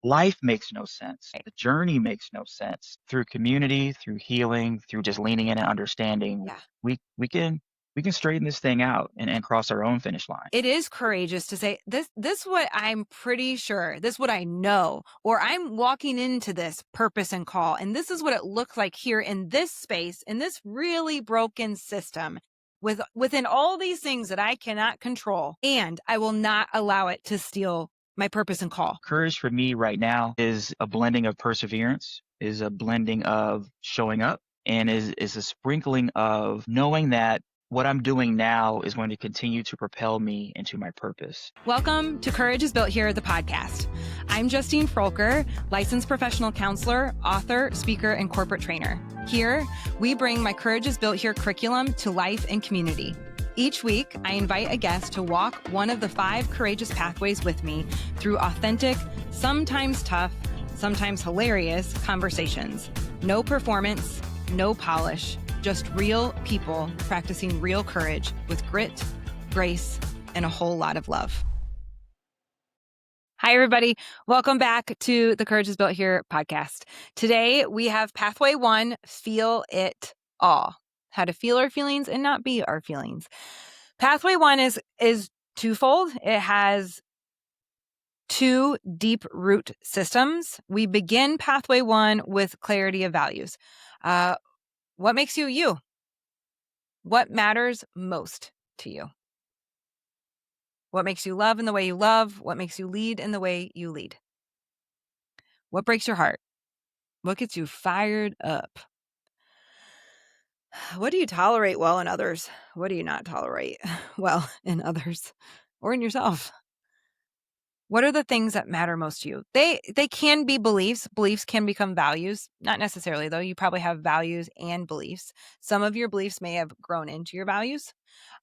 life makes no sense. The journey makes no sense. Through community, through healing, through just leaning in and understanding, Yeah. we can straighten this thing out and cross our own finish line. It is courageous to say this what I'm pretty sure, this what I know, or I'm walking into this purpose and call, and this is what it looks like here in this space, in this really broken system, within all these things that I cannot control, and I will not allow it to steal my purpose and call. Courage for me right now is a blending of perseverance, is a blending of showing up, and is a sprinkling of knowing that what I'm doing now is going to continue to propel me into my purpose. Welcome to Courage is Built Here, the podcast. I'm Justine Froelker, licensed professional counselor, author, speaker, and corporate trainer. Here, we bring my Courage is Built Here curriculum to life and community. Each week, I invite a guest to walk one of the 5 courageous pathways with me through authentic, sometimes tough, sometimes hilarious conversations. No performance, no polish, just real people practicing real courage with grit, grace, and a whole lot of love. Hi, everybody. Welcome back to the Courage is Built Here podcast. Today, we have Pathway 1, Feel It All. How to feel our feelings and not be our feelings. Pathway 1 is twofold. It has 2 deep root systems. We begin Pathway 1 with clarity of values. What makes you you? What matters most to you? What makes you love in the way you love? What makes you lead in the way you lead? What breaks your heart? What gets you fired up? What do you tolerate well in others? What do you not tolerate well in others or in yourself? What are the things that matter most to you? They can be beliefs. Beliefs can become values. Not necessarily, though. You probably have values and beliefs. Some of your beliefs may have grown into your values.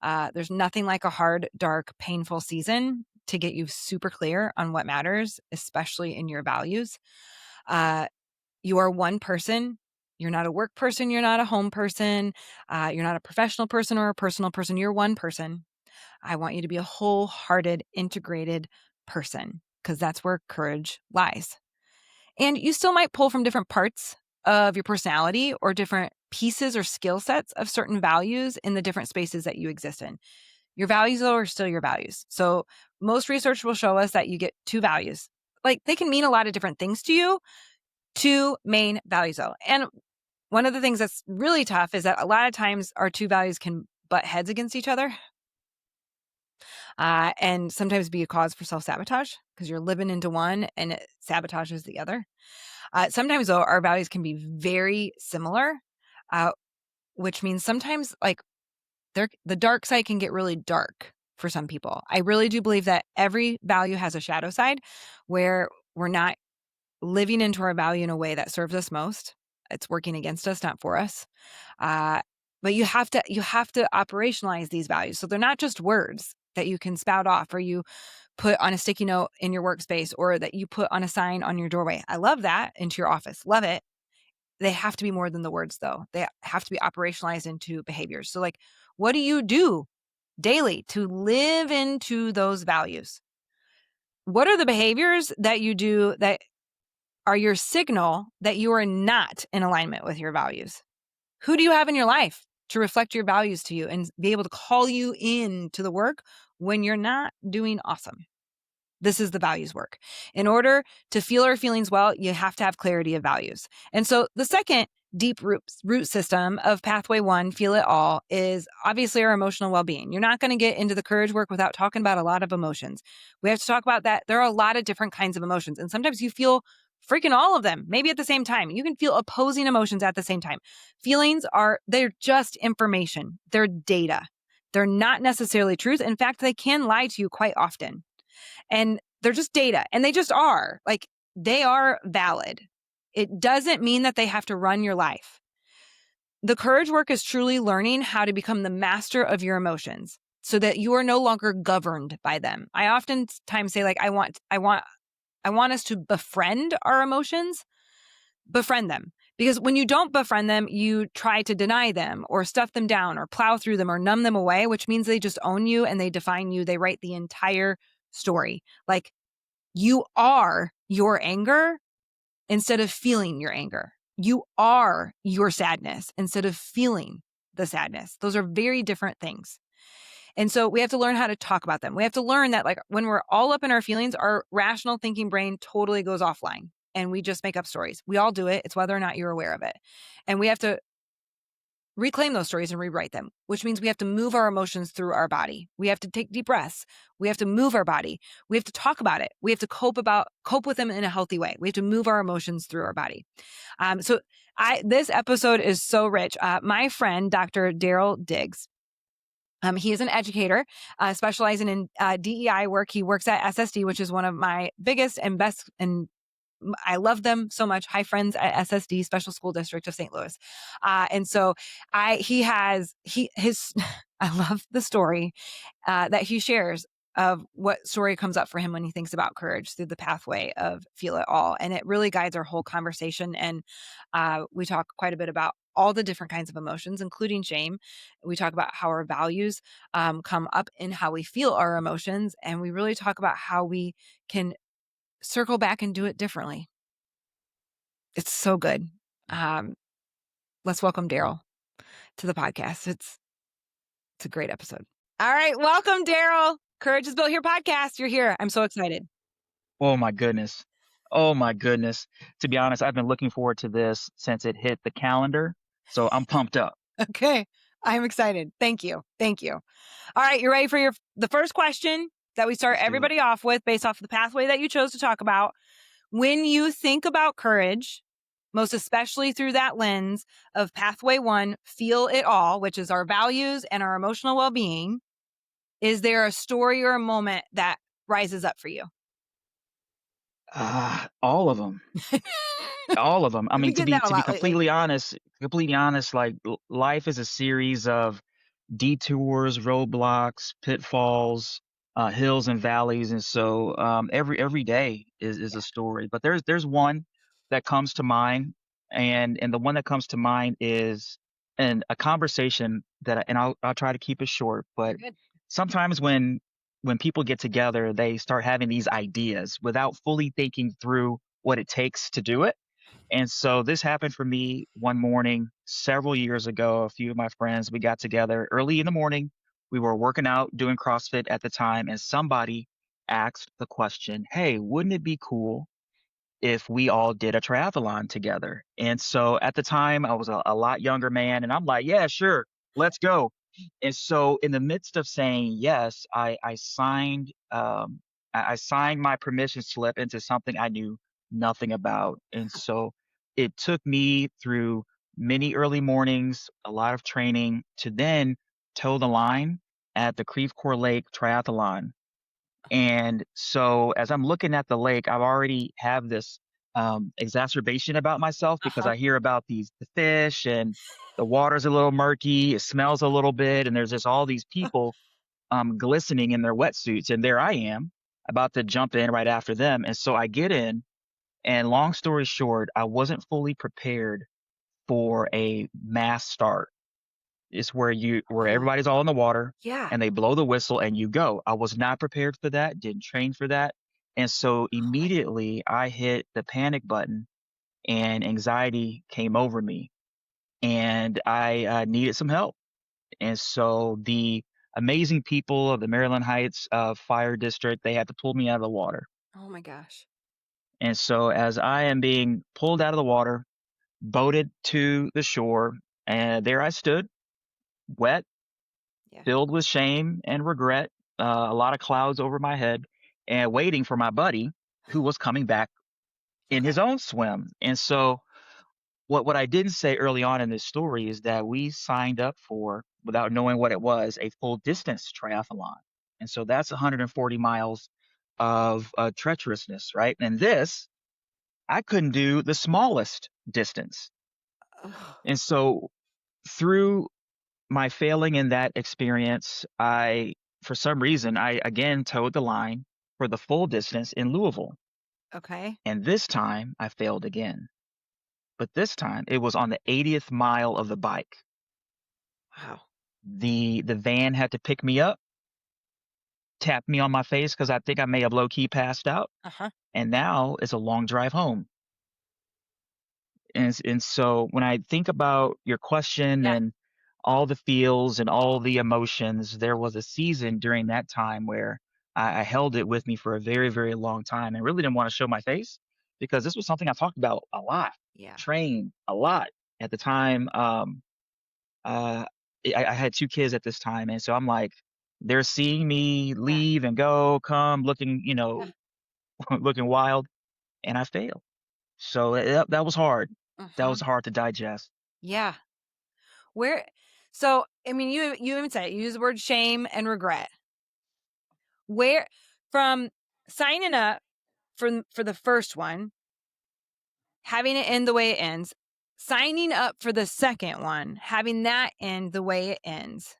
There's nothing like a hard, dark, painful season to get you super clear on what matters, especially in your values. You are one person. You're not a work person. You're not a home person. You're not a professional person or a personal person. You're one person. I want you to be a wholehearted, integrated person, because that's where courage lies. And you still might pull from different parts of your personality or different pieces or skill sets of certain values in the different spaces that you exist in. Your values, though, are still your values. So most research will show us that you get 2 values. Like, they can mean a lot of different things to you. 2 main values, though. And one of the things that's really tough is that a lot of times our 2 values can butt heads against each other. And sometimes be a cause for self-sabotage because you're living into one and it sabotages the other. Sometimes, though, our values can be very similar, which means sometimes like the dark side can get really dark for some people. I really do believe that every value has a shadow side where we're not living into our value in a way that serves us most. It's working against us, not for us. But you have to operationalize these values. So they're not just words that you can spout off or you put on a sticky note in your workspace or that you put on a sign on your doorway. I love that, into your office. Love it. They have to be more than the words, though. They have to be operationalized into behaviors. So, like, what do you do daily to live into those values? What are the behaviors that you do that are your signal that you are not in alignment with your values? Who do you have in your life to reflect your values to you and be able to call you in to the work when you're not doing awesome? This is the values work. In order to feel our feelings well, you have to have clarity of values. And so the second deep root system of Pathway 1, Feel It All, is obviously our emotional well-being. You're not going to get into the courage work without talking about a lot of emotions. We have to talk about that. There are a lot of different kinds of emotions, and sometimes you feel freaking all of them, maybe at the same time. You can feel opposing emotions at the same time. Feelings they're just information. They're data. They're not necessarily truth. In fact, they can lie to you quite often. And they're just data, and they just are. Like, they are valid. It doesn't mean that they have to run your life. The courage work is truly learning how to become the master of your emotions so that you are no longer governed by them. I oftentimes say, like, I want us to befriend our emotions, befriend them. Because when you don't befriend them, you try to deny them or stuff them down or plow through them or numb them away, which means they just own you and they define you. They write the entire story. Like, you are your anger instead of feeling your anger. You are your sadness instead of feeling the sadness. Those are very different things. And so we have to learn how to talk about them. We have to learn that, like, when we're all up in our feelings, our rational thinking brain totally goes offline and we just make up stories. We all do it. It's whether or not you're aware of it. And we have to reclaim those stories and rewrite them, which means we have to move our emotions through our body. We have to take deep breaths. We have to move our body. We have to talk about it. We have to cope with them in a healthy way. We have to move our emotions through our body. This episode is so rich. My friend, Dr. Darryl Diggs, he is an educator, specializing in DEI work. He works at SSD, which is one of my biggest and best, and I love them so much. High friends at SSD, Special School District of St. Louis. And so his, I love the story that he shares of what story comes up for him when he thinks about courage through the pathway of Feel It All. And it really guides our whole conversation. And we talk quite a bit about all the different kinds of emotions, including shame. We talk about how our values come up in how we feel our emotions. And we really talk about how we can circle back and do it differently. It's so good. Let's welcome Darryl to the podcast. It's a great episode. All right. Welcome, Darryl. Courage is Built Here podcast. You're here. I'm so excited. Oh my goodness. Oh my goodness. To be honest, I've been looking forward to this since it hit the calendar. So I'm pumped up. Okay. I'm excited. Thank you. Thank you. All right. You ready for the first question that we start Let's do it. everybody off with based off the pathway that you chose to talk about? When you think about courage, most especially through that lens of pathway 1, Feel It All, which is our values and our emotional well-being, is there a story or a moment that rises up for you? All of them. All of them. I You've mean, been getting that a to be lot lately. completely honest, like life is a series of detours, roadblocks, pitfalls, hills and valleys, and so every day is Yeah. a story. But there's one that comes to mind, and the one that comes to mind is a conversation and I'll try to keep it short. But Good. sometimes when people get together, they start having these ideas without fully thinking through what it takes to do it. And so this happened for me one morning several years ago. A few of my friends, we got together early in the morning. We were working out, doing CrossFit at the time, and somebody asked the question, "Hey, wouldn't it be cool if we all did a triathlon together?" And so at the time, I was a lot younger man, and I'm like, "Yeah, sure, let's go." And so in the midst of saying yes, I signed my permission slip into something I knew nothing about. And so it took me through many early mornings, a lot of training to then toe the line at the Creve Coeur Lake Triathlon. And so as I'm looking at the lake, I've already have this exacerbation about myself because Uh-huh. I hear about the fish and the water's a little murky, it smells a little bit, and there's just all these people glistening in their wetsuits, and there I am about to jump in right after them. And so I get in, and long story short, I wasn't fully prepared for a mass start. It's where Oh, everybody's all in the water yeah. and they blow the whistle and you go. I was not prepared for that, didn't train for that. And so Oh my. immediately I hit the panic button and anxiety came over me and I needed some help. And so the amazing people of the Maryland Heights Fire District, they had to pull me out of the water. Oh my gosh. And so as I am being pulled out of the water, boated to the shore, and there I stood, wet, Yeah. filled with shame and regret, a lot of clouds over my head, and waiting for my buddy who was coming back in his Okay. own swim. And so what I didn't say early on in this story is that we signed up for, without knowing what it was, a full distance triathlon. And so that's 140 miles of treacherousness, right? And this, I couldn't do the smallest distance. Oh, And so through my failing in that experience, for some reason, I again towed the line for the full distance in Louisville. okay. And this time I failed again. But this time it was on the 80th mile of the bike. Wow. The van had to pick me up tapped me on my face because I think I may have low key passed out. Uh-huh. And now it's a long drive home. And so when I think about your question Yeah. and all the feels and all the emotions, there was a season during that time where I held it with me for a very, very long time and really didn't want to show my face because this was something I talked about a lot, Yeah. trained a lot at the time. Uh, I had 2 kids at this time, and so I'm like, they're seeing me Yeah. leave and go, come looking, Yeah. looking wild, and I failed. So that was hard. That Uh-huh. was hard to digest. Yeah. Where so, I mean, you even said it, you use the word shame and regret. Where from signing up for the first one, having it end the way it ends, signing up for the second one, having that end the way it ends.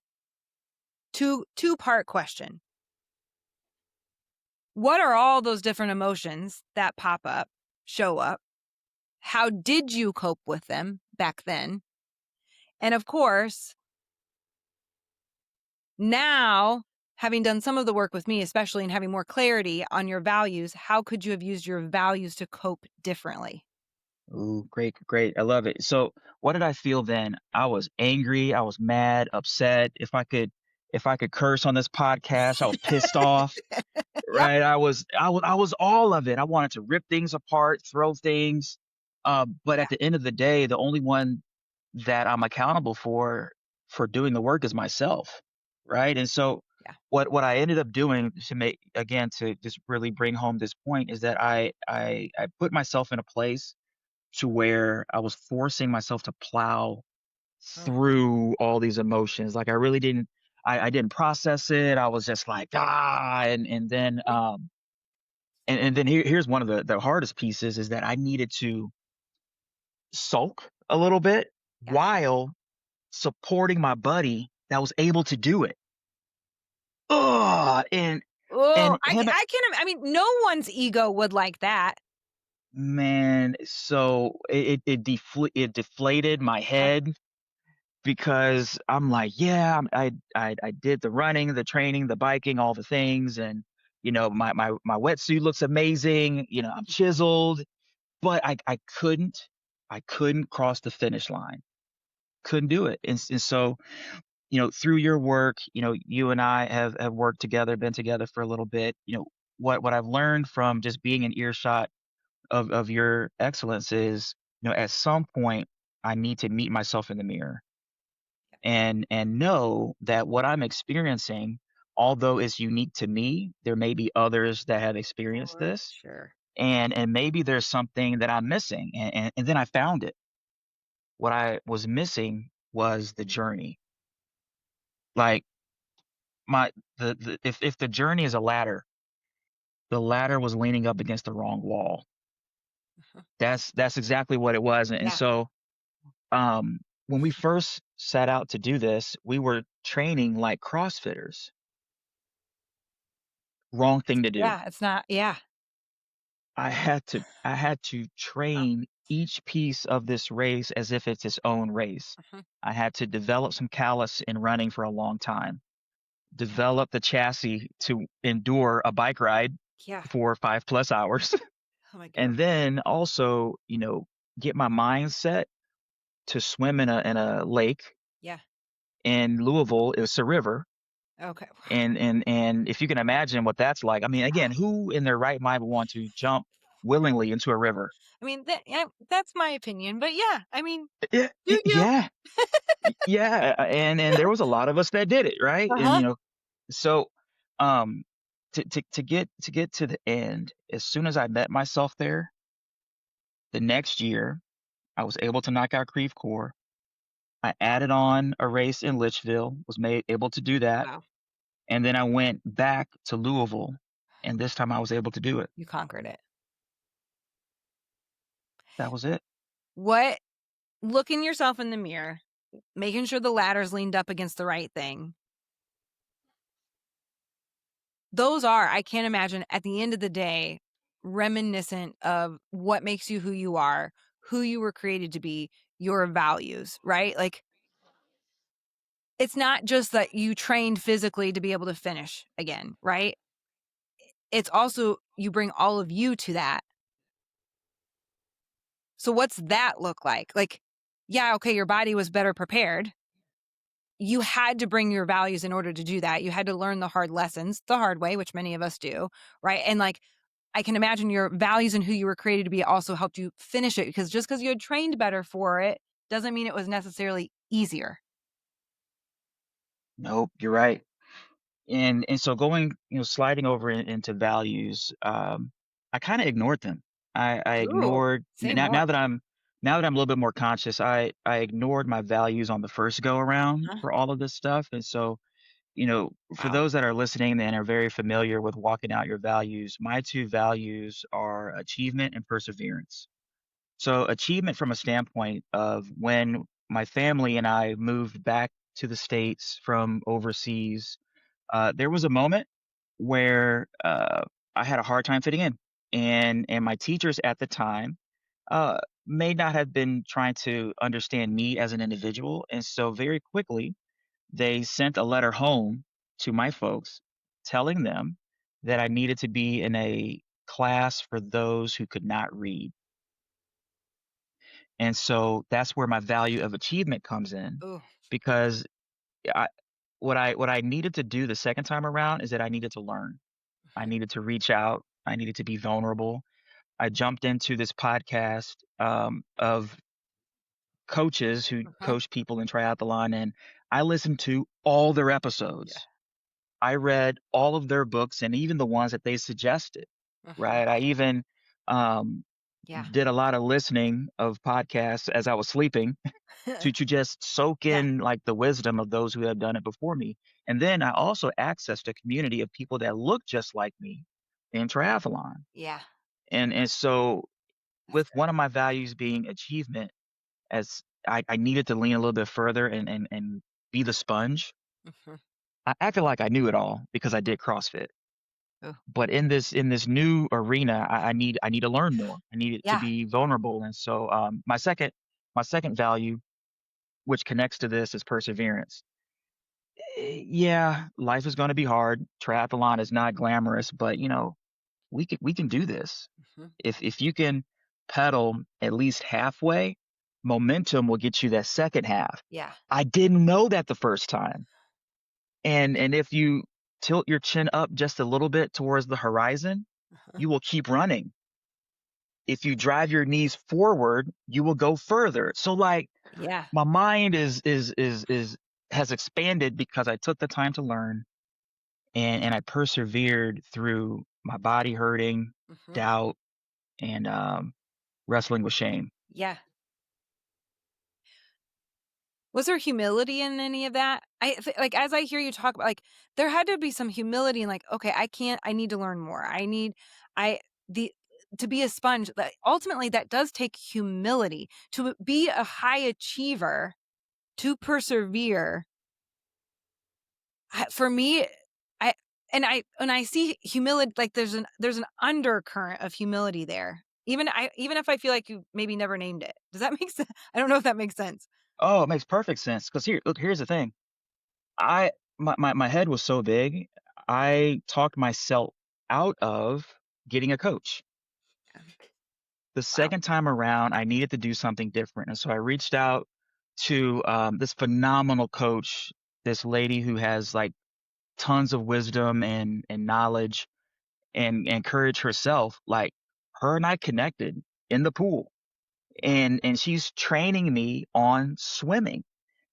Two-part question. What are all those different emotions that pop up, show up? How did you cope with them back then? And of course, now, having done some of the work with me, especially and having more clarity on your values, how could you have used your values to cope differently? Ooh, great, great. I love it. So, what did I feel then? I was angry, I was mad, upset. If I could curse on this podcast, I was pissed off, Yep. right? I was all of it. I wanted to rip things apart, throw things. But Yeah. at the end of the day, the only one that I'm accountable for doing the work is myself, right? And so Yeah. what I ended up doing to make again to just really bring home this point is that I put myself in a place to where I was forcing myself to plow Mm. through all these emotions. Like I didn't process it. I was just like, ah, and then and then here's one of the hardest pieces is that I needed to sulk a little bit Yeah. while supporting my buddy that was able to do it. Ugh, Oh, and him I can't I mean, no one's ego would like that. man, so it deflated my Yeah. head because I'm like, yeah, I did the running, the training, the biking, all the things, and my wetsuit looks amazing. I'm chiseled, but I couldn't cross the finish line. Couldn't do it, and so through your work, you and I have worked together, been together for a little bit. What I've learned from just being in earshot of your excellence is, at some point I need to meet myself in the mirror and know that what I'm experiencing, although it's unique to me, there may be others that have experienced For this, sure. and maybe there's something that I'm missing, and then I found it. What I was missing was the journey. Like my the if the journey is a ladder, the ladder was leaning up against the wrong wall. Uh-huh. That's exactly what it was, and Yeah. so um, when we first set out to do this, we were training like CrossFitters. Wrong thing to do. Yeah, it's not yeah. I had to Wow. train each piece of this race as if it's its own race. Uh-huh. I had to develop some callus in running for a long time, develop the chassis to endure a bike ride Yeah. for 5 plus hours, Oh my god. and then also, get my mindset to swim in a lake Yeah. in Louisville. It was a river. Okay. And if you can imagine what that's like, I mean, again, who in their right mind would want to jump willingly into a river? I mean, yeah, that's my opinion, but yeah, I mean, Yeah, do you? yeah, yeah, and there was a lot of us that did it, right? And Uh-huh. so to get to the end, as soon as I met myself there, the next year I was able to knock out Creve Coeur. I added on a race in Litchfield, was made able to do that, Wow. and then I went back to Louisville, and this time I was able to do it. You conquered it. That was it. What looking yourself in the mirror, making sure the ladder's leaned up against the right thing. Those are, I can't imagine at the end of the day, reminiscent of what makes you who you are, who you were created to be, your values, right? Like it's not just that you trained physically to be able to finish again, right? It's also you bring all of you to that. So what's that look like? Like, yeah, okay, your body was better prepared. You had to bring your values in order to do that. You had to learn the hard lessons the hard way, which many of us do, right? And like I can imagine your values and who you were created to be also helped you finish it because just because you had trained better for it doesn't mean it was necessarily easier. Nope, you're right. And so going, sliding over into values, I kind of ignored them. I Ooh, ignored say now, more. now that I'm a little bit more conscious. I ignored my values on the first go around Huh? for all of this stuff. And so, for Wow. those that are listening and are very familiar with walking out your values, my two values are achievement and perseverance. So achievement from a standpoint of when my family and I moved back to the States from overseas, there was a moment where I had a hard time fitting in, and my teachers at the time may not have been trying to understand me as an individual, and so very quickly they sent a letter home to my folks, telling them that I needed to be in a class for those who could not read. And so that's where my value of achievement comes in Ooh. because I what I needed to do the second time around is that I needed to learn. I Mhm, needed to reach out. I needed to be vulnerable. I jumped into this podcast of coaches who mhm. coach people in triathlon, and I listened to all their Yeah. episodes. I read all of their books and even the ones that they suggested. Mhm. Right? I even um, Yeah. did a lot of listening of podcasts as I was sleeping to just soak Yeah. in like the wisdom of those who have done it before me. And then I also accessed a community of people that look just like me in triathlon. Yeah. And so That's with good. one of my values being achievement, as I needed to lean a little bit further and be the sponge. Mhm. I acted like I knew it all because I did CrossFit. Ooh. But in this new arena, I need to learn more. I need it to Yeah. be vulnerable. And so my second value, which connects to this, is perseverance. Yeah, life is gonna be hard. Triathlon is not glamorous, but, we can do this. Mhm. If you can pedal at least halfway, momentum will get you that second half. Yeah. I didn't know that the first time. And if you tilt your chin up just a little bit towards the horizon, Uh-huh. you will keep running. If you drive your knees forward, you will go further. So, like, Yeah. my mind is has expanded because I took the time to learn, and I persevered through my body hurting, Mhm. doubt, and, wrestling with shame. Yeah. Was there humility in any of that? Like, as I hear you talk about, like, there had to be some humility in, like, "Okay, I need to learn more. I the to be a sponge." Like, ultimately, that does take humility. To be a high achiever, to persevere, for me, I I see humility, like, there's an undercurrent of humility there. Even if I feel like you maybe never named it. Does that make sense? I don't know if that makes sense. Oh, it makes perfect sense. Cause here's the thing. I my head was so big, I talked myself out of getting a coach. The Wow. second time around, I needed to do something different, and so I reached out to, this phenomenal coach, this lady who has, like, tons of wisdom and knowledge and courage herself. Like, her and I connected in the pool, and she's training me on swimming.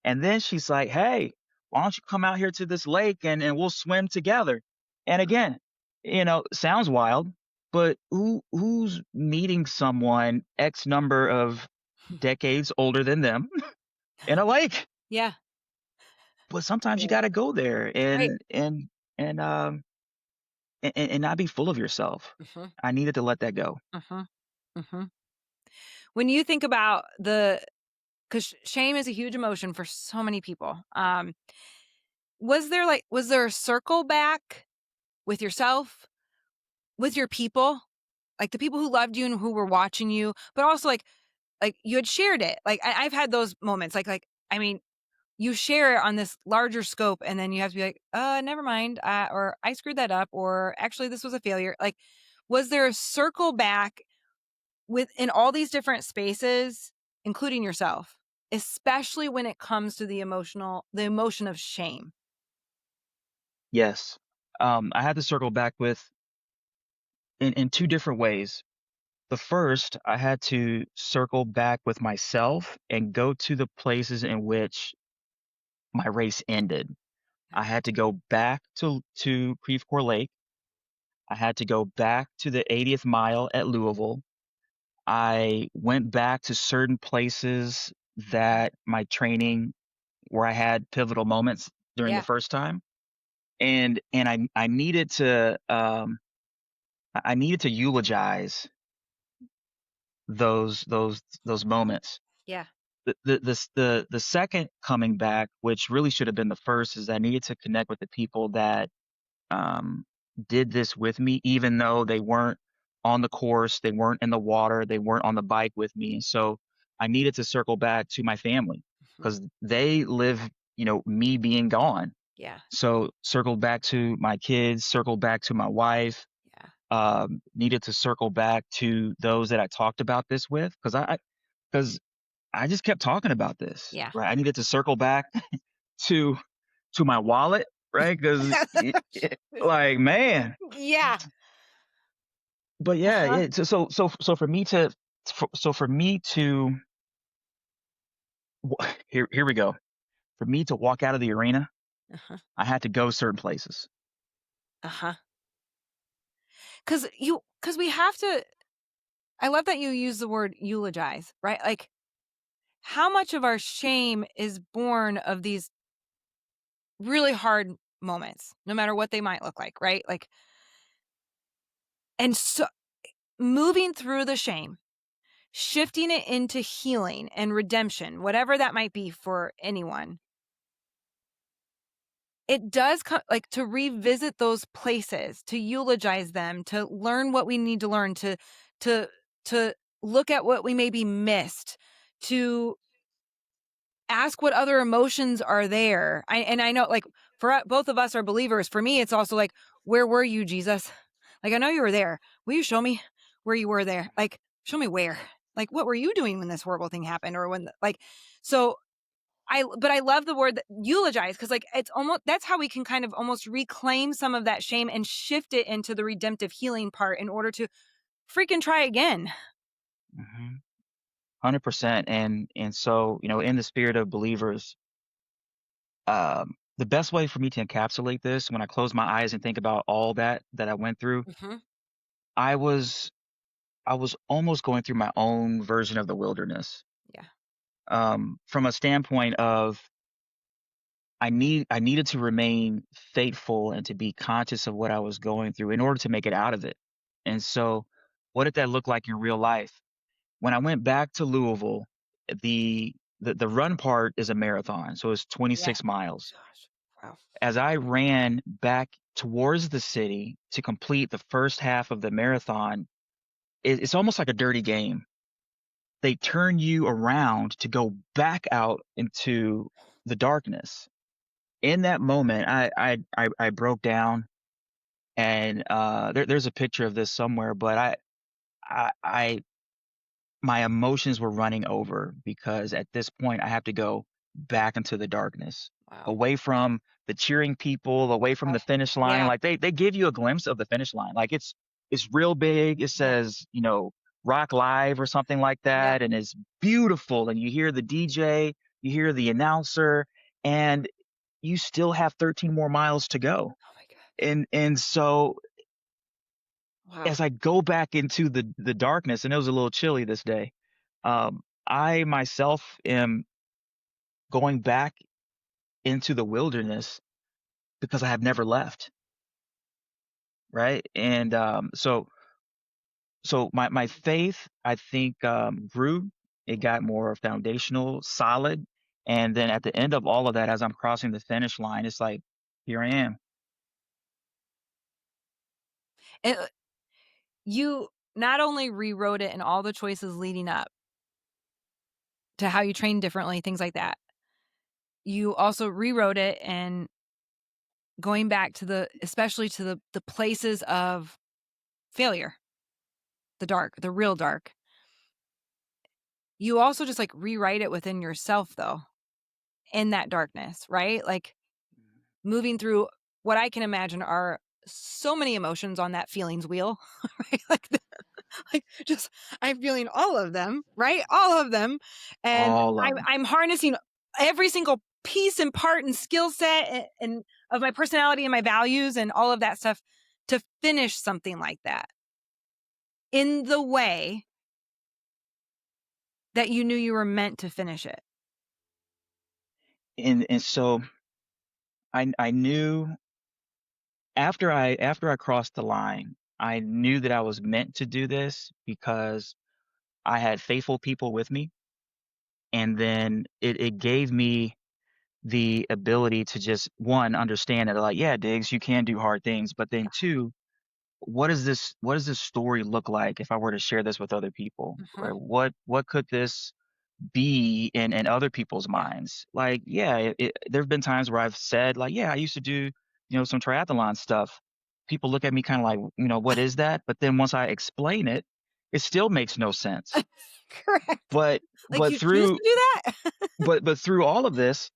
And then she's like, "Hey, why don't you come out here to this lake and we'll swim together?" And again, sounds wild, but who's meeting someone X number of decades older than them in a lake? Yeah. But sometimes you Yeah. got to go there Right. and not be full of yourself. Mhm, I needed to let that go. mhm, mhm. When you think about 'cause shame is a huge emotion for so many people, was there a circle back with yourself, with your people? Like, the people who loved you and who were watching you, but also, like, you had shared it. Like, I've had those moments, I mean, you share it on this larger scope, and then you have to be like, never mind, or I screwed that up, or actually this was a failure. Like, was there a circle back within all these different spaces, including yourself, especially when it comes to the emotion of shame? Yes. I had to circle back with in two different ways. The first, I had to circle back with myself and go to the places in which my race ended. I had to go back to Creve Coeur Lake. I had to go back to the 80th mile at Louisville. I went back to certain places that my training where I had pivotal moments during the Yeah, first time. And I needed to I needed to eulogize those moments. yeah. The second coming back, which really should have been the first, is I needed to connect with the people that um, did this with me, even though they weren't on the course, they weren't in the water, they weren't on the bike with me. And so I needed to circle back to my family Mhm. because they live, me being gone. Yeah, So circled back to my kids, circled back to my wife, yeah, needed to circle back to those that I talked about this with because I just kept talking about this, yeah. right? I needed to circle back to my wallet, right? Because like, man, Yeah. but yeah, Uh-huh, so for me to here we go. For me to walk out of the arena, uh-huh, I had to go certain places. uh-huh. 'Cause we have to I love that you use the word eulogize, right? Like, how much of our shame is born of these really hard moments, no matter what they might look like, right? Like, and so moving through the shame, shifting it into healing and redemption, whatever that might be for anyone, it does like to revisit those places, to eulogize them, to learn what we need to learn, to to look at what we maybe missed, to ask what other emotions are there. I know, like, both of us are believers. For me, it's also like, where were you, Jesus? Like, I know you were there. Will you show me where you were there? Like, show me where. Like, what were you doing when this horrible thing happened, or when, like, so but I love the word that eulogize, because like it's almost that's how we can kind of almost reclaim some of that shame and shift it into the redemptive healing part in order to freaking try again. 100%. And so, in the spirit of believers, the best way for me to encapsulate this when I close my eyes and think about all that I went through, Hmm. I was I was almost going through my own version of the wilderness. Yeah. From a standpoint of I needed to remain faithful and to be conscious of what I was going through in order to make it out of it. And so, what did that look like in real life? When I went back to Louisville, the run part is a marathon, so it's Yeah. 26 miles. Gosh. Wow. As I ran back towards the city to complete the first half of the marathon, it's almost like a dirty game. They turn you around to go back out into the darkness. In that moment, I broke down, and there's a picture of this somewhere, but I my emotions were running over because at this point I have to go back into the darkness, Wow. away from the cheering people, away from the finish line. Yeah. Like they give you a glimpse of the finish line. Like it's real big. It Yeah. says, Rock Live or something like Yeah. that, and it's beautiful. And you hear the DJ, you hear the announcer, and you still have 13 more miles to go. Oh my god. And so Wow. as I go back into the darkness, and it was a little chilly this day, I myself am going back into the wilderness because I have never left, right? And so my faith, I think, grew. It got more foundational, solid, and then at the end of all of that, as I'm crossing the finish line, it's like, here I am. And you not only rewrote it and all the choices leading up to how you train differently, things like that, you also rewrote it and going back to especially to the places of failure, the dark, the real dark. You also just, like, rewrite it within yourself, though, in that darkness, right? Like, moving through what I can imagine are so many emotions on that feelings wheel, right? Like, just I'm feeling all of them, right? All of them, and All of I'm them. I'm harnessing every single piece and part and skill set and of my personality and my values and all of that stuff to finish something like that in the way that you knew you were meant to finish it. And so I knew after I crossed the line, I knew that I was meant to do this because I had faithful people with me, and then it gave me the ability to just, 1, understand that, like, yeah, Diggs, you can do hard things, but then 2, what does this story look like if I were to share this with other people, Mhm. right? What could this be in other people's Yeah. minds? Like, yeah, there have been times where I've said, like, yeah, I used to do, some triathlon stuff. People look at me kind of like, what is that? But then once I explain it, it still makes no sense. Correct. But Like, but you choose through to do that? but through all of this,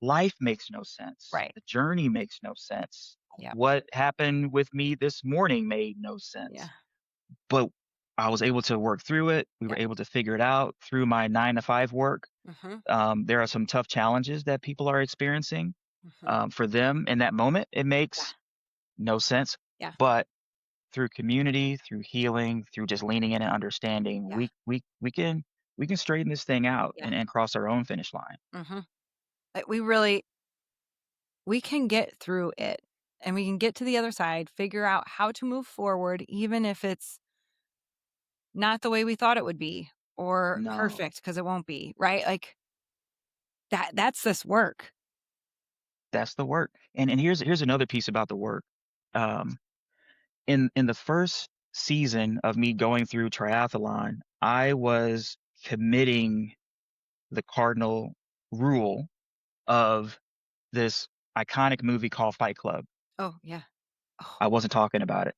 life makes no sense. Right. The journey makes no sense. Yeah. What happened with me this morning made no Yeah. sense. But I was able to work through it. We were Yeah. able to figure it out through my 9 to 5 work. Mhm. There are some tough challenges that people are experiencing. Mhm. For them in that moment, it Yeah. makes no sense. Yeah. But through community, through healing, through just leaning in and understanding, Yeah. we can straighten this thing out Yeah. and cross our own finish line. Mhm. Like, we can get through it, and we can get to the other side, figure out how to move forward, even if it's not the way we thought it would be or No, perfect, because it won't be, right? Like, that's this work. that's the work. And here's another piece about the work. Um, in the first season of me going through triathlon, I was committing the cardinal rule of this iconic movie called Fight Club. Oh, yeah. Oh, I wasn't talking about it,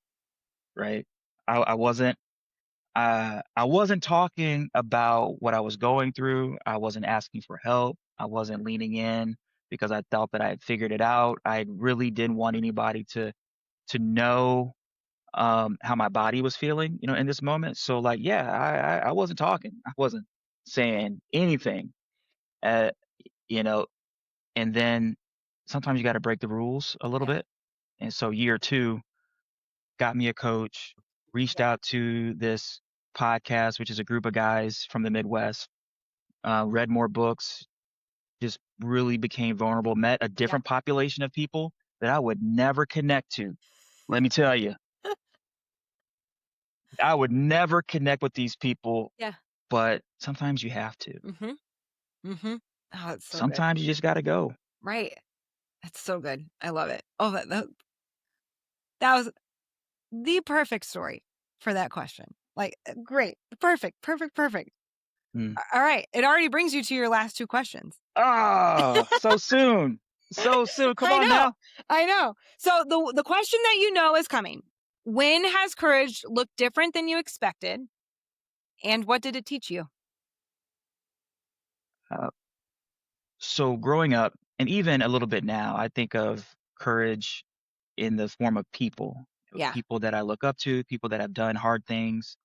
right? I wasn't talking about what I was going through. I wasn't asking for help. I wasn't leaning in because I thought that I had figured it out. I really didn't want anybody to know how my body was feeling, in this moment. So like, yeah, I wasn't talking. I wasn't saying anything. Uh, you know, and then sometimes you got to break the rules a little yeah. bit. And so year 2 got me a coach, reached Yeah. out to this podcast, which is a group of guys from the Midwest, read more books, just really became vulnerable, met a Yeah. different population of people that I would never connect to. Let me tell you, I would never connect with these people, Yeah. but sometimes you have to. Mhm. Mhm. Oh, it's so good. Sometimes you just got to go. Right. That's so good. I love it. Oh, that was the perfect story for that question. Like, great. Perfect, perfect, perfect. Mm. All right. It already brings you to your last 2 questions. Oh, so soon. So soon. Come I on know. now. I know. So the question that you know is coming. When has courage looked different than you expected, and what did it teach you? Uh, so growing up, and even a little bit now, I think of courage in the form of people, Yeah. people that I look up to, people that have done hard things,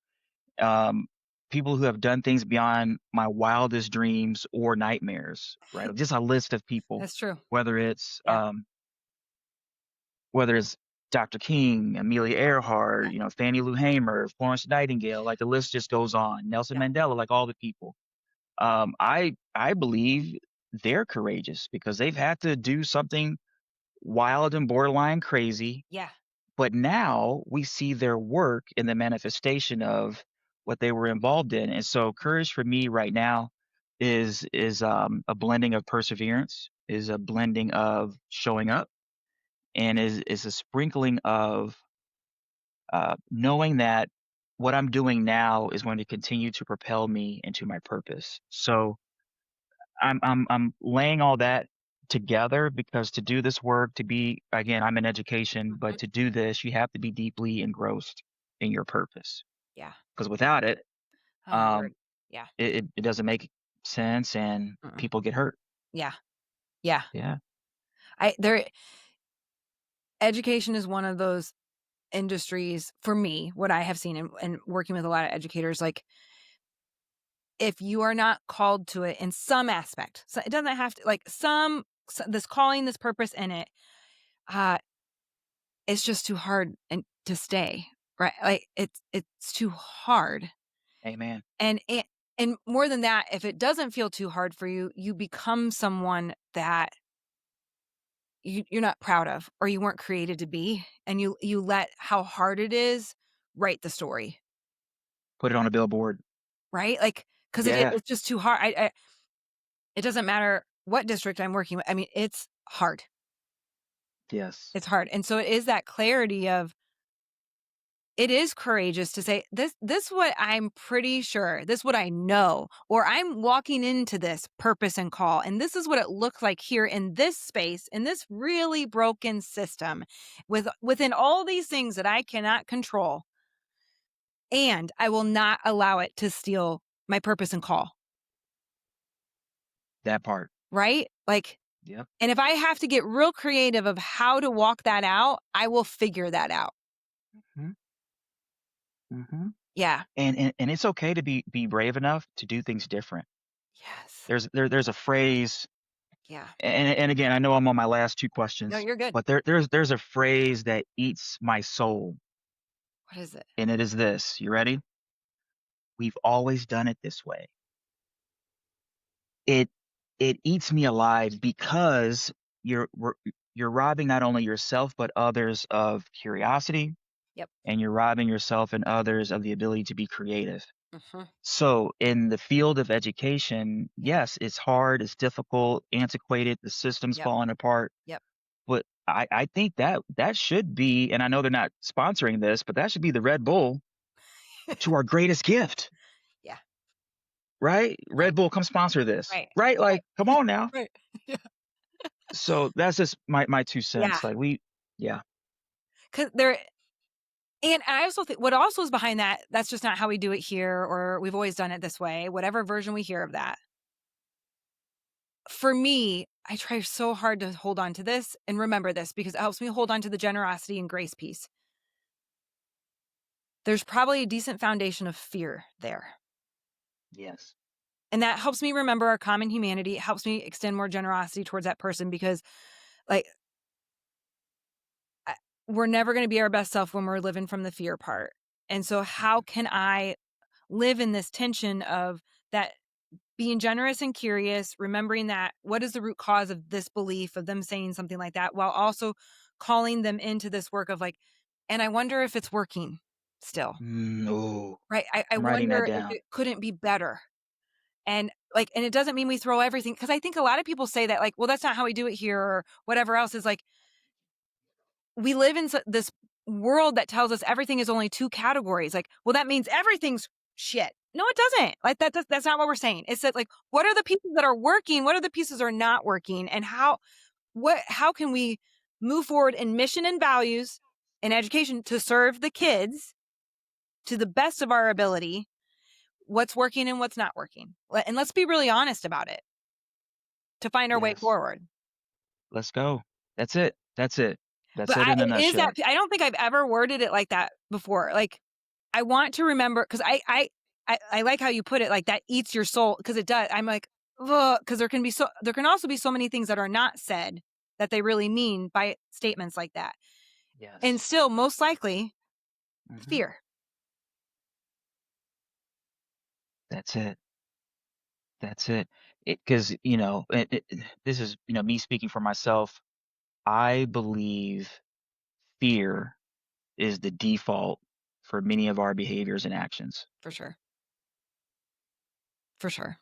um, people who have done things beyond my wildest dreams or nightmares, right? Just a list of people, That's true. whether it's Yeah. whether it's Dr. King, Amelia Yeah. Earhart, Fannie Lou Hamer, Florence Nightingale, like the list just goes on. Nelson Yeah. Mandela, like all the people. I believe they're courageous because they've had to do something wild and borderline crazy, Yeah. but now we see their work in the manifestation of what they were involved in. And so courage for me right now is a blending of perseverance, is a blending of showing up, and is a sprinkling of knowing that what I'm doing now is going to continue to propel me into my purpose. So I'm laying all that together because to do this work, to be again, I'm in education, Mhm. but to do this, you have to be deeply engrossed in your purpose. Yeah. Because without it, Oh my word. um, Yeah. it doesn't make sense and Mm-mm. people get hurt. Yeah. Yeah. Yeah. I there Education is one of those industries for me, what I have seen and working with a lot of educators, like, if you are not called to it in some aspect, so it doesn't have to like, this calling, this purpose in it, uh, it's just too hard and to stay, right? Like, it's too hard, Amen. and more than that, if it doesn't feel too hard for you, you become someone that you're not proud of or you weren't created to be, and you let how hard it is write the story, Put it on a billboard. right? Like, 'cause Yeah. it's just too hard. I It doesn't matter what district I'm working with. I mean, it's hard. Yes. It's hard. And so it is that clarity of it is courageous to say, this what I'm pretty sure, this what I know, or I'm walking into this purpose and call, and this is what it looks like here in this space, in this really broken system, within all these things that I cannot control, and I will not allow it to steal my purpose and call, That part. right? Like, Yep. and if I have to get real creative of how to walk that out, I will figure that out. Mhm. Mhm. Yeah. And it's okay to be brave enough to do things different. Yes. There's a phrase, Yeah. and again, I know I'm on my last 2 No, questions, you're good. but there's a phrase that eats my soul, What is it? and it is this. You ready? We've always done it this way. It it eats me alive because you're we're you're robbing not only yourself but others of curiosity, Yep. and you're robbing yourself and others of the ability to be creative. Mhm. So, in the field of education, Yeah. yes, it's hard, it's difficult, antiquated, the system's Yep. falling apart, Yep. but I think that that should be, and I know they're not sponsoring this, but that should be the Red Bull to our greatest gift, Yeah. right? Right. Red Bull, come sponsor this, Right. right? Right. Like, come on now. Right. Yeah. So that's just my 2 Yeah. cents. Like yeah, 'Cause there and I also think what also is behind that, that's just not how we do it here, or we've always done it this way, whatever version we hear of that. For me, I try so hard to hold on to this and remember this because it helps me hold on to the generosity and grace piece. There's probably a decent foundation of fear there. yes. And that helps me remember our common humanity. It helps me extend more generosity towards that person because, like, I we're never gonna be our best self when we're living from the fear part. And so how Mhm. can I live in this tension of that being generous and curious, remembering that what is the root cause of this belief of them saying something like that, while also calling them into this work of like, and I wonder if it's working still, Oh, right? I I'm writing that wonder if down. it couldn't be better. And like, and it doesn't mean we throw everything because I think a lot of people say that, like, well, that's not how we do it here, or whatever else is like, we live in this world that tells us everything is only two categories. Like, well, that means everything's shit. No, it doesn't. Like that's not what we're saying. It's that like, what are the pieces that are working? What are the pieces are not working? And how can we move forward in mission and values in education to serve the kids to the best of our ability? What's working and what's not working? And let's be really honest about it to find our way Yes. forward. Let's go. That's it. That's it. That's But it in a it is that nutshell. I don't think I've ever worded it like that before. Like, I want to remember because I like how you put it, like, that eats your soul because it does. I'm like, because there can also be so many things that are not said that they really mean by statements like that. And Yes. still, most likely, Mhm. fear, That's it. That's it. Because this is, me speaking for myself. I believe fear is the default for many of our behaviors and actions. for sure. For sure.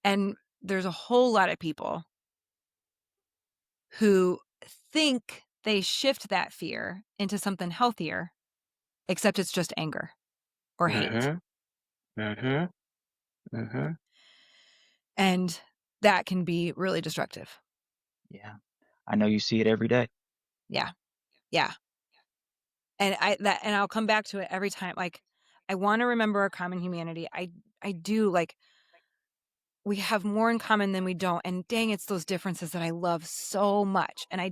And there's a whole lot of people who think they shift that fear into something healthier, except it's just anger or hate. Mhm. Mhm. Mhm. And that can be really destructive. Yeah. I know you see it every day. Yeah. Yeah. And I'll come back to it every time. Like, I want to remember our common humanity. I do, like, we have more in common than we don't. And dang, it's those differences that I love so much. And I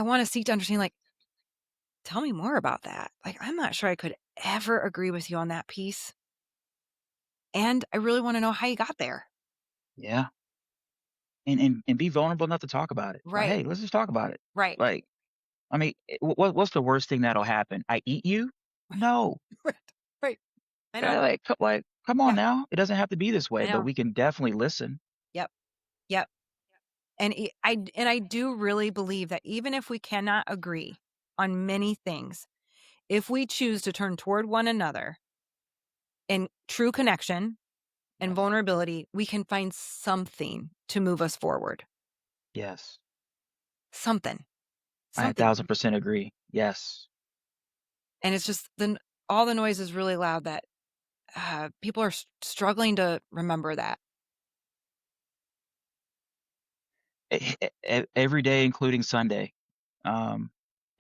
want to seek to understand, like, tell me more about that. Like, I'm not sure I could ever agree with you on that piece. And I really want to know how you got there. Yeah. And be vulnerable enough to talk about it. Like, Right. hey, let's just talk about it. Right. Like, I mean, what's the worst thing that'll happen? I eat you? No. Right. Right. I know. Like, come on Yeah. now. It doesn't have to be this way, I but know. we can definitely listen. Yep. Yep. And I do really believe that even if we cannot agree on many things, if we choose to turn toward one another in true connection and Yes. vulnerability, we can find something to move us forward. Yes. Something. I Something. 1,000% agree. Yes. And it's just all the noise is really loud that people are struggling to remember that. Every day, including Sunday. Um,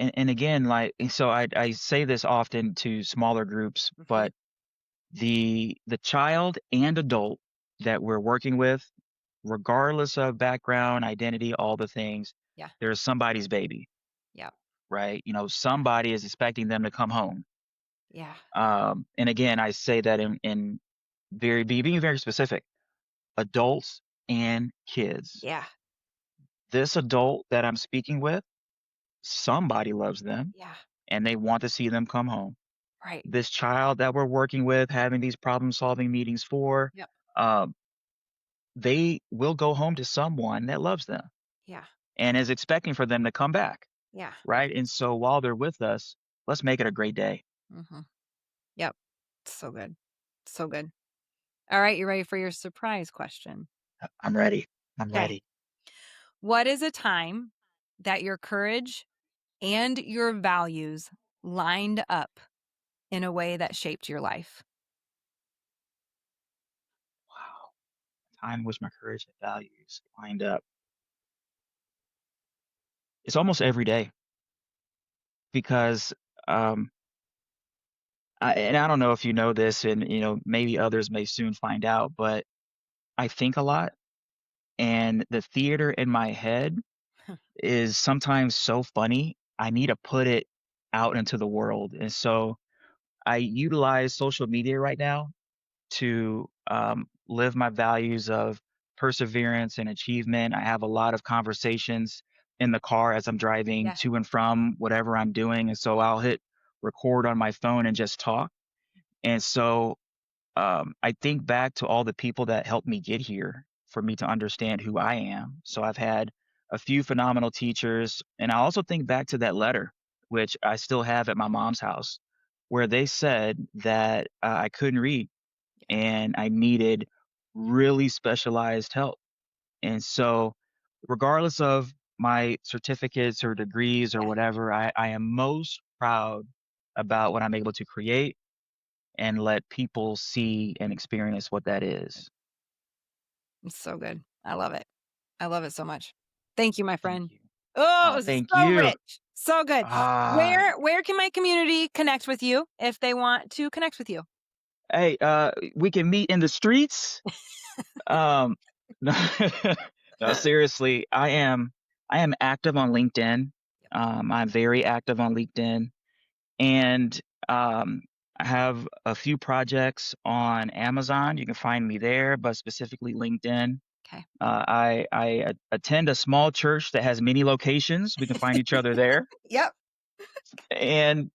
and again, like, and so I say this often to smaller groups, Mhm. but the child and adult that we're working with, regardless of background, identity, all the things, Yeah. there's somebody's baby, Yeah. right? Yeah. Somebody is expecting them to come home. Yeah. And again, I say that in being very specific, adults and kids. Yeah. This adult that I'm speaking with, somebody loves them Yeah. and they want to see them come home. Right. This child that we're working with, having these problem solving meetings for, Yep. um, they will go home to someone that loves them Yeah. and is expecting for them to come back, Yeah. right? And so while they're with us, let's make it a great day. Hmm. Yep. So good. So good. All right. You ready for your surprise question? I'm ready. I'm Okay. ready. What is a time that your courage and your values lined up in a way that shaped your life? Wow. Time in which my courage and values lined up. It's almost every day because, um, and I don't know if you know this, and maybe others may soon find out, but I think a lot, and the theater in my head is sometimes so funny. I need to put it out into the world, and so I utilize social media right now to live my values of perseverance and achievement. I have a lot of conversations in the car as I'm driving Yeah. to and from whatever I'm doing, and so I'll hit record on my phone and just talk. And so I think back to all the people that helped me get here for me to understand who I am. So I've had a few phenomenal teachers, and I also think back to that letter, which I still have at my mom's house, where they said that I couldn't read Yeah. and I needed really specialized help. And so, regardless of my certificates or degrees or Yeah. whatever, I am most proud about what I'm able to create and let people see and experience what that is. It's so good. I love it. I love it so much. Thank you, my Thank friend. you. Oh, it Oh, was thank so you. rich. So good. Ah, Where can my community connect with you if they want to connect with you? hey, we can meet in the streets. Um, no, no, seriously, I am active on LinkedIn. Yep. I'm very active on LinkedIn, and um, I have a few projects on Amazon. You can find me there, but specifically LinkedIn. Okay. I attend a small church that has many locations. We can find each other there. Yep. And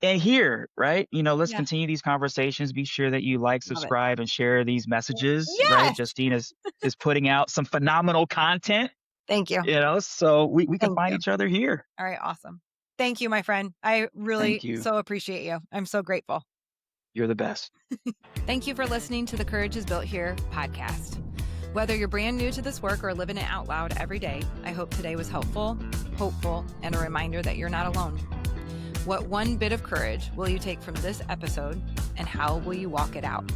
here, right? Let's Yeah. continue these conversations. Be sure that you like, Love it. subscribe, and share these messages, right? Yes. Justine is putting out some phenomenal content, Thank you. so we can Thank find you. each other here. All right. Awesome. Thank you, my friend. I Thank really you. so appreciate you. I'm so grateful. You're the best. Thank you for listening to the Courage is Built Here podcast. Whether you're brand new to this work or living it out loud every day, I hope today was helpful, hopeful, and a reminder that you're not alone. What one bit of courage will you take from this episode, and how will you walk it out?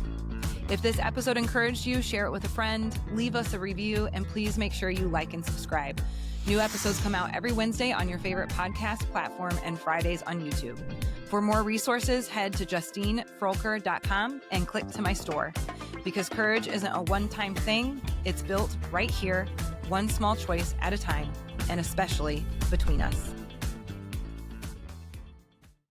If this episode encouraged you, share it with a friend, leave us a review, and please make sure you like and subscribe. New episodes come out every Wednesday on your favorite podcast platform and Fridays on YouTube. For more resources, head to JustineFroelker.com and click to my store. Because courage isn't a one-time thing, it's built right here, one small choice at a time, and especially between us.